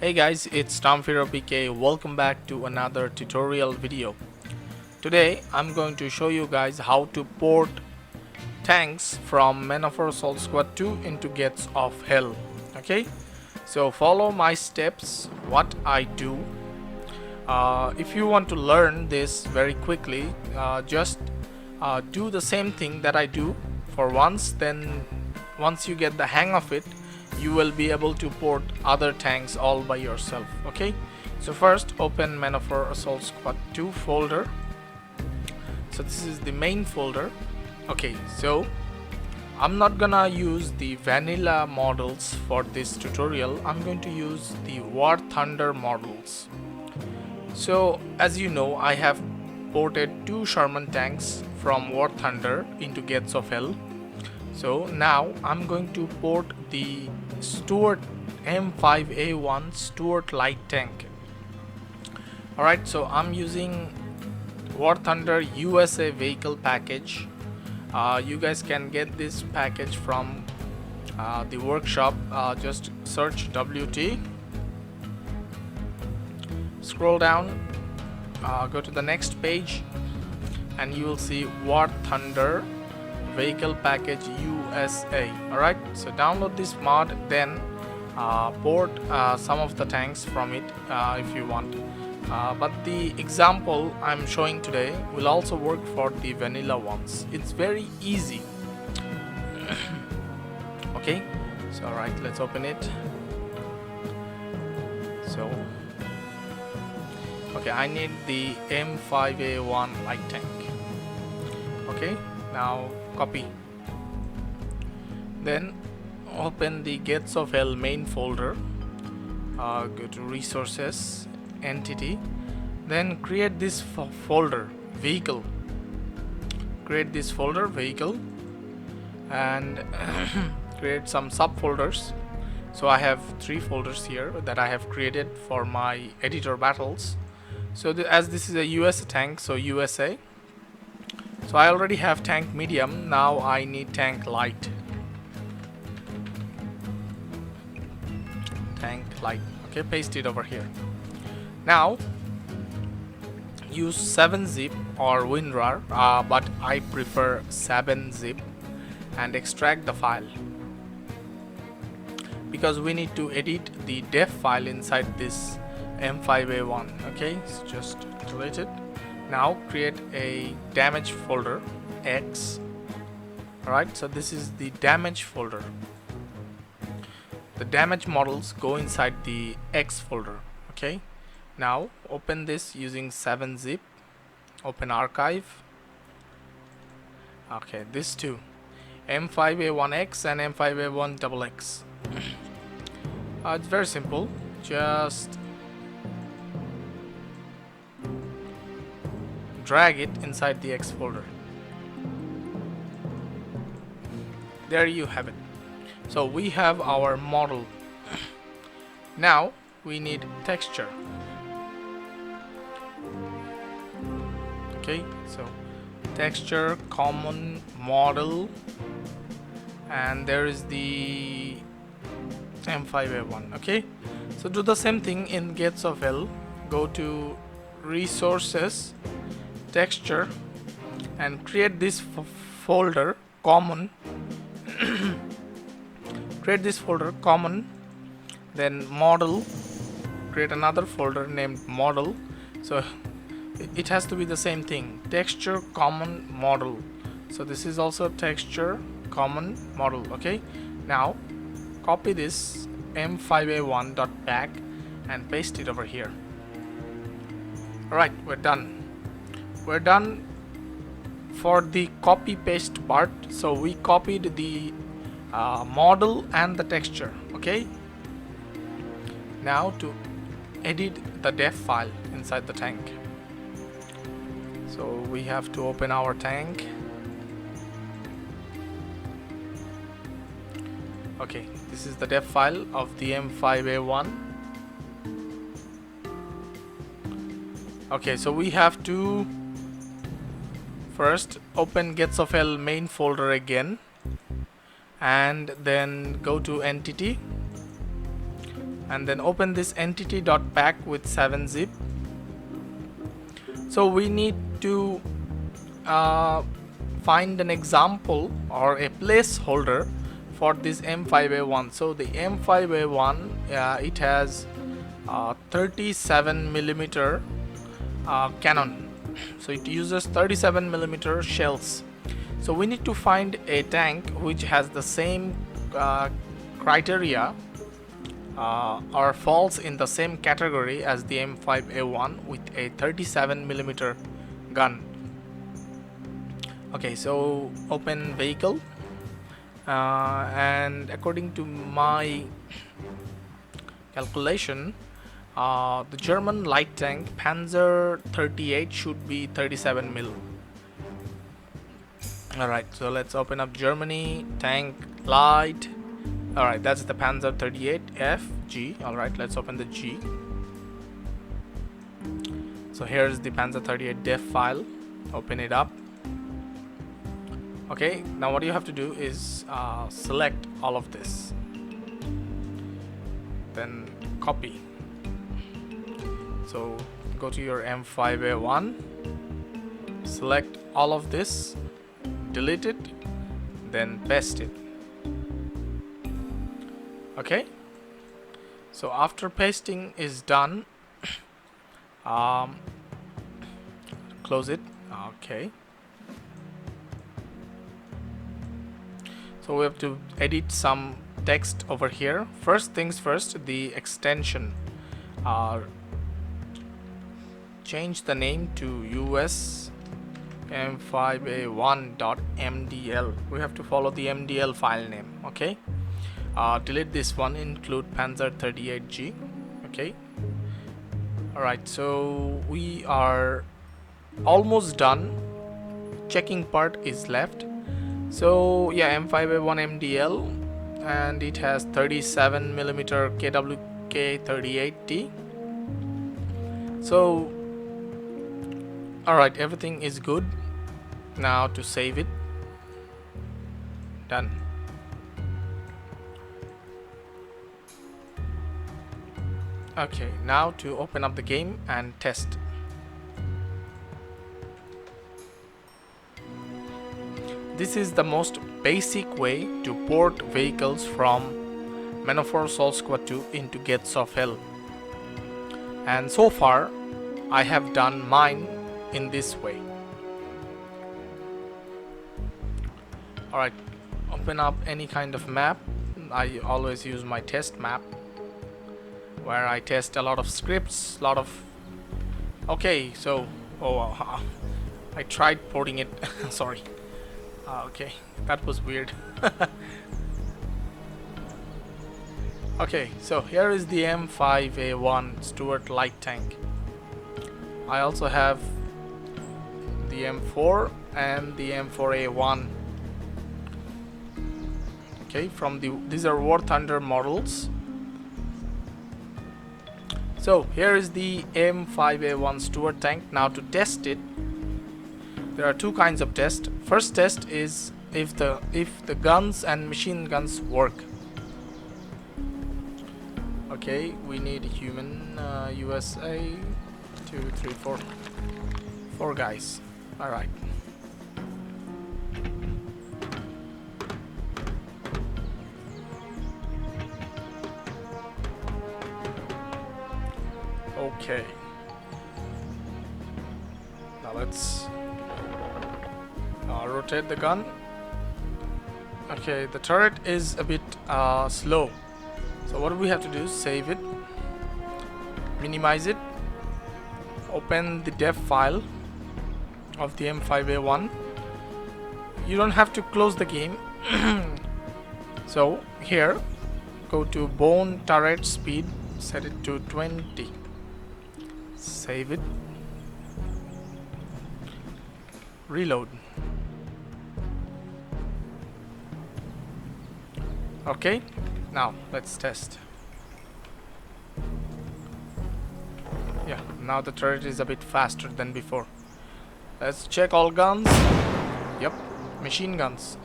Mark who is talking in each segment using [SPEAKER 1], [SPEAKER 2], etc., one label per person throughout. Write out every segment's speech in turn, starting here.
[SPEAKER 1] Hey guys, it's SturmFuhrer PK. Welcome back to another tutorial video. Today I'm going to show you guys how to port tanks from Men of War Assault Squad 2 into Gates of Hell. Okay, so follow my steps, what I do. If you want to learn this very quickly, just do the same thing that I do for once. Then once you get the hang of it, you will be able to port other tanks all by yourself. Okay, so first open Men of War Assault Squad 2 folder. So this is the main folder. Okay, so I'm not gonna use the vanilla models for this tutorial. I'm going to use the War Thunder models. So as you know, I have ported 2 Sherman tanks from War Thunder into Gates of Hell. So now I'm going to port the Stuart M5A1 Stuart light tank. Alright, so I'm using War Thunder USA vehicle package. You guys can get this package from the workshop. Just search WT, scroll down, go to the next page, and you will see War Thunder vehicle package USA. Alright, so download this mod, then port some of the tanks from it if you want, but the example I'm showing today will also work for the vanilla ones. It's very easy. Okay, so alright, let's open it. So okay, I need the M5A1 light tank. Okay, now copy, then open the Gates of Hell main folder, go to resources, entity, then create this folder vehicle, create this folder vehicle, and create some subfolders. So I have 3 folders here that I have created for my editor battles. So as this is a US tank, so USA. So I already have tank medium, now I need tank light. Tank light, okay, paste it over here. Now use 7-zip or WinRAR, but I prefer 7-zip, and extract the file, because we need to edit the def file inside this M5A1. Okay, so just delete it. Now create a damage folder X. Alright, so this is the damage folder. The damage models go inside the X folder. Okay, now open this using 7-zip, open archive. Okay, this two, M5A1X and M5A1XX. It's very simple, just drag it inside the X folder. There you have it. So we have our model. Now we need texture. Okay, so texture, common, model, and there is the M5A1. Okay, so do the same thing in Gates of Hell. Go to resources, texture, and create this folder common. Create this folder common, then model, create another folder named model. So it has to be the same thing, texture, common, model. So this is also texture, common, model. Okay, now copy this M5A1.pack and paste it over here. Alright, we're done. We're done for the copy paste part. So we copied the model and the texture. Okay, now to edit the def file inside the tank. So we have to open our tank. Okay, this is the def file of the M5A1. Okay, so we have to first open Gates of Hell main folder again, and then go to entity, and then open this entity.pack with 7-zip. So we need to find an example or a placeholder for this M5A1. So the M5A1 it has 37 millimeter cannon, so it uses 37 millimeter shells. So we need to find a tank which has the same criteria or falls in the same category as the M5A1 with a 37 millimeter gun. Okay, so open vehicle, and according to my calculation, the German light tank Panzer 38 should be 37 mil. Alright, so let's open up Germany tank light. Alright, that's the Panzer 38 FG. Alright, let's open the G. So here's the Panzer 38 def file. Open it up. Okay, now what you have to do is select all of this, then copy. So go to your M5A1, select all of this, delete it, then paste it. Okay, so after pasting is done, close it. Okay, so we have to edit some text over here. First things first, the extension, change the name to US M5A1.mdl. we have to follow the MDL file name. Okay, delete this one, include Panzer 38G. Okay, alright, so we are almost done. Checking part is left. So yeah, M5A1 MDL, and it has 37 millimeter KWK 38T. So alright, everything is good. Now to save it. Done. Okay, now to open up the game and test. This is the most basic way to port vehicles from Men of War Assault Squad 2 into Gates of Hell. And so far, I have done mine in this way. Alright, open up any kind of map. I always use my test map, where I test a lot of scripts, okay, so I tried porting it. Sorry. Okay, that was weird. Okay, so here is the M5A1 Stuart light tank. I also have the M4 and the M4A1. Okay, these are War Thunder models. So here is the M5A1 Stuart tank. Now to test it, there are two kinds of tests. First test is if the guns and machine guns work. Okay, we need a human, USA, 2, 3, 4, 4 guys. All right. Okay. Now let's rotate the gun. Okay, the turret is a bit slow. So what we have to do is save it, minimize it, open the dev file of the M5A1. You don't have to close the game. So here, go to bone turret speed, set it to 20. Save it. Reload. Okay, now let's test. Yeah, now the turret is a bit faster than before. Let's check all guns. Yep, machine guns.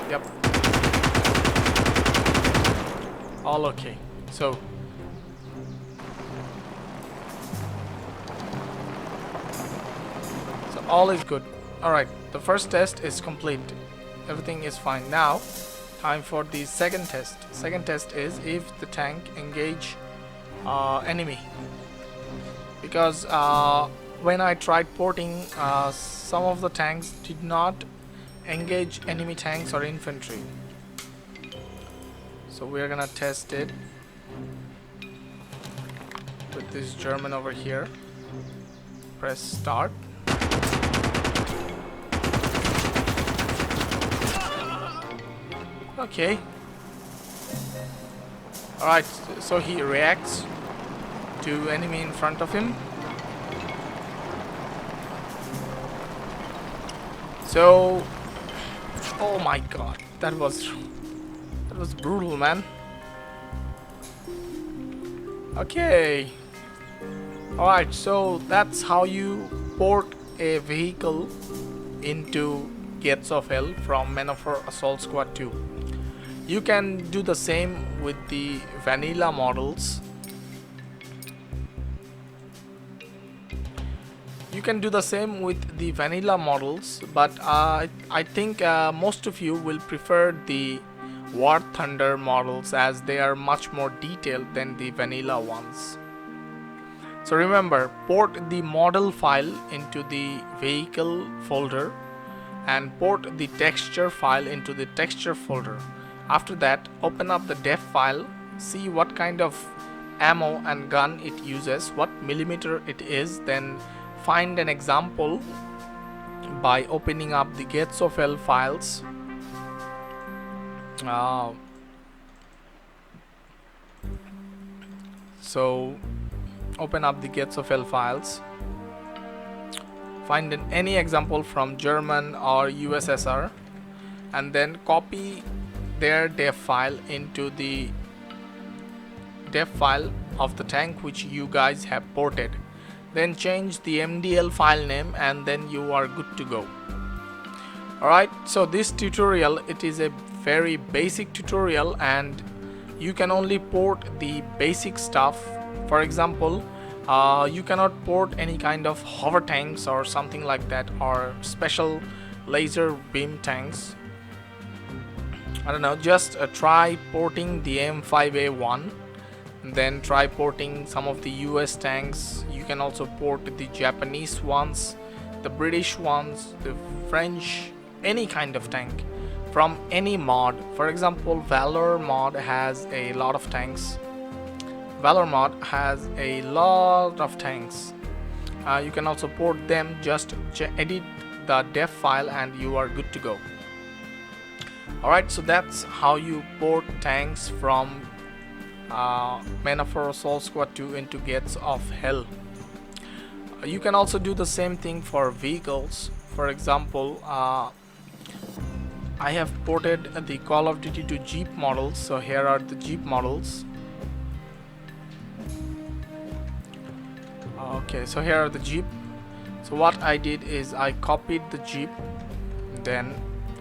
[SPEAKER 1] Yep. all okay. So all is good. Alright, the first test is complete. Everything is fine. Now time for the second test. Second test is if the tank engage enemy, because when I tried porting, some of the tanks did not engage enemy tanks or infantry. So we're gonna test it with this German over here. Press start. Okay. Alright, so he reacts to enemy in front of him. So, oh my god, that was brutal, man. Okay. Alright, so that's how you port a vehicle into Gates of Hell from Men of War Assault Squad 2. You can do the same with the vanilla models. But I think most of you will prefer the War Thunder models, as they are much more detailed than the vanilla ones. So remember, port the model file into the vehicle folder and port the texture file into the texture folder. After that, open up the def file, see what kind of ammo and gun it uses, what millimeter it is, then find an example by opening up the Gates of Hell files. So open up the Gates of Hell files, find any example from German or USSR, and then copy their def file into the def file of the tank which you guys have ported. Then change the MDL file name and then you are good to go. Alright, so this tutorial, it is a very basic tutorial and you can only port the basic stuff. For example, you cannot port any kind of hover tanks or something like that, or special laser beam tanks. I don't know, just try porting the M5A1, then try porting some of the US tanks. You can also port the Japanese ones, the British ones, the French, any kind of tank from any mod. For example, Valor mod has a lot of tanks. You can also port them, just edit the def file and you are good to go. Alright, so that's how you port tanks from Men of War Assault Squad 2 into Gates of Hell. You can also do the same thing for vehicles. For example, I have ported the Call of Duty to Jeep models. So here are the Jeep models. Okay, so here are the Jeep. So what I did is I copied the Jeep, then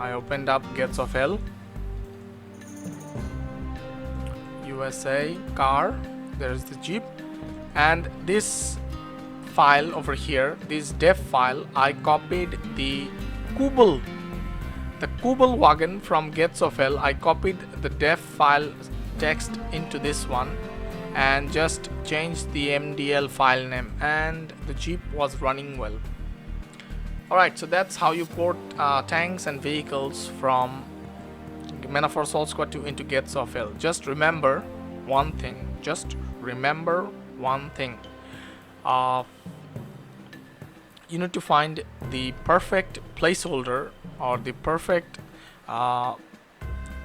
[SPEAKER 1] I opened up Gates of Hell, USA car, there's the Jeep, and this file over here, this def file, I copied the Kubel wagon from Gates of Hell. I copied the def file text into this one and just changed the MDL file name, and the Jeep was running well. Alright, so that's how you port tanks and vehicles from Men of War Assault Squad 2 into Gates of Hell. Just remember one thing. You need to find the perfect placeholder or the perfect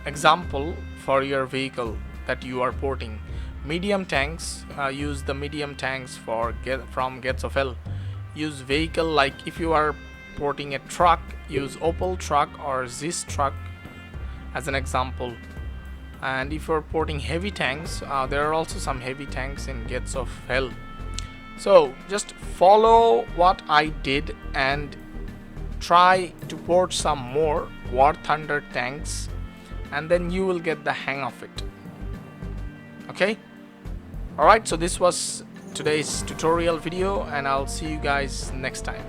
[SPEAKER 1] example for your vehicle that you are porting. Medium tanks, use the medium tanks from Gates of Hell. Use vehicle, like if you are porting a truck, use Opel truck or Zis truck as an example. And if you're porting heavy tanks, there are also some heavy tanks in Gates of Hell. So just follow what I did and try to port some more War Thunder tanks, and then you will get the hang of it. Okay, alright, so this was today's tutorial video, and I'll see you guys next time.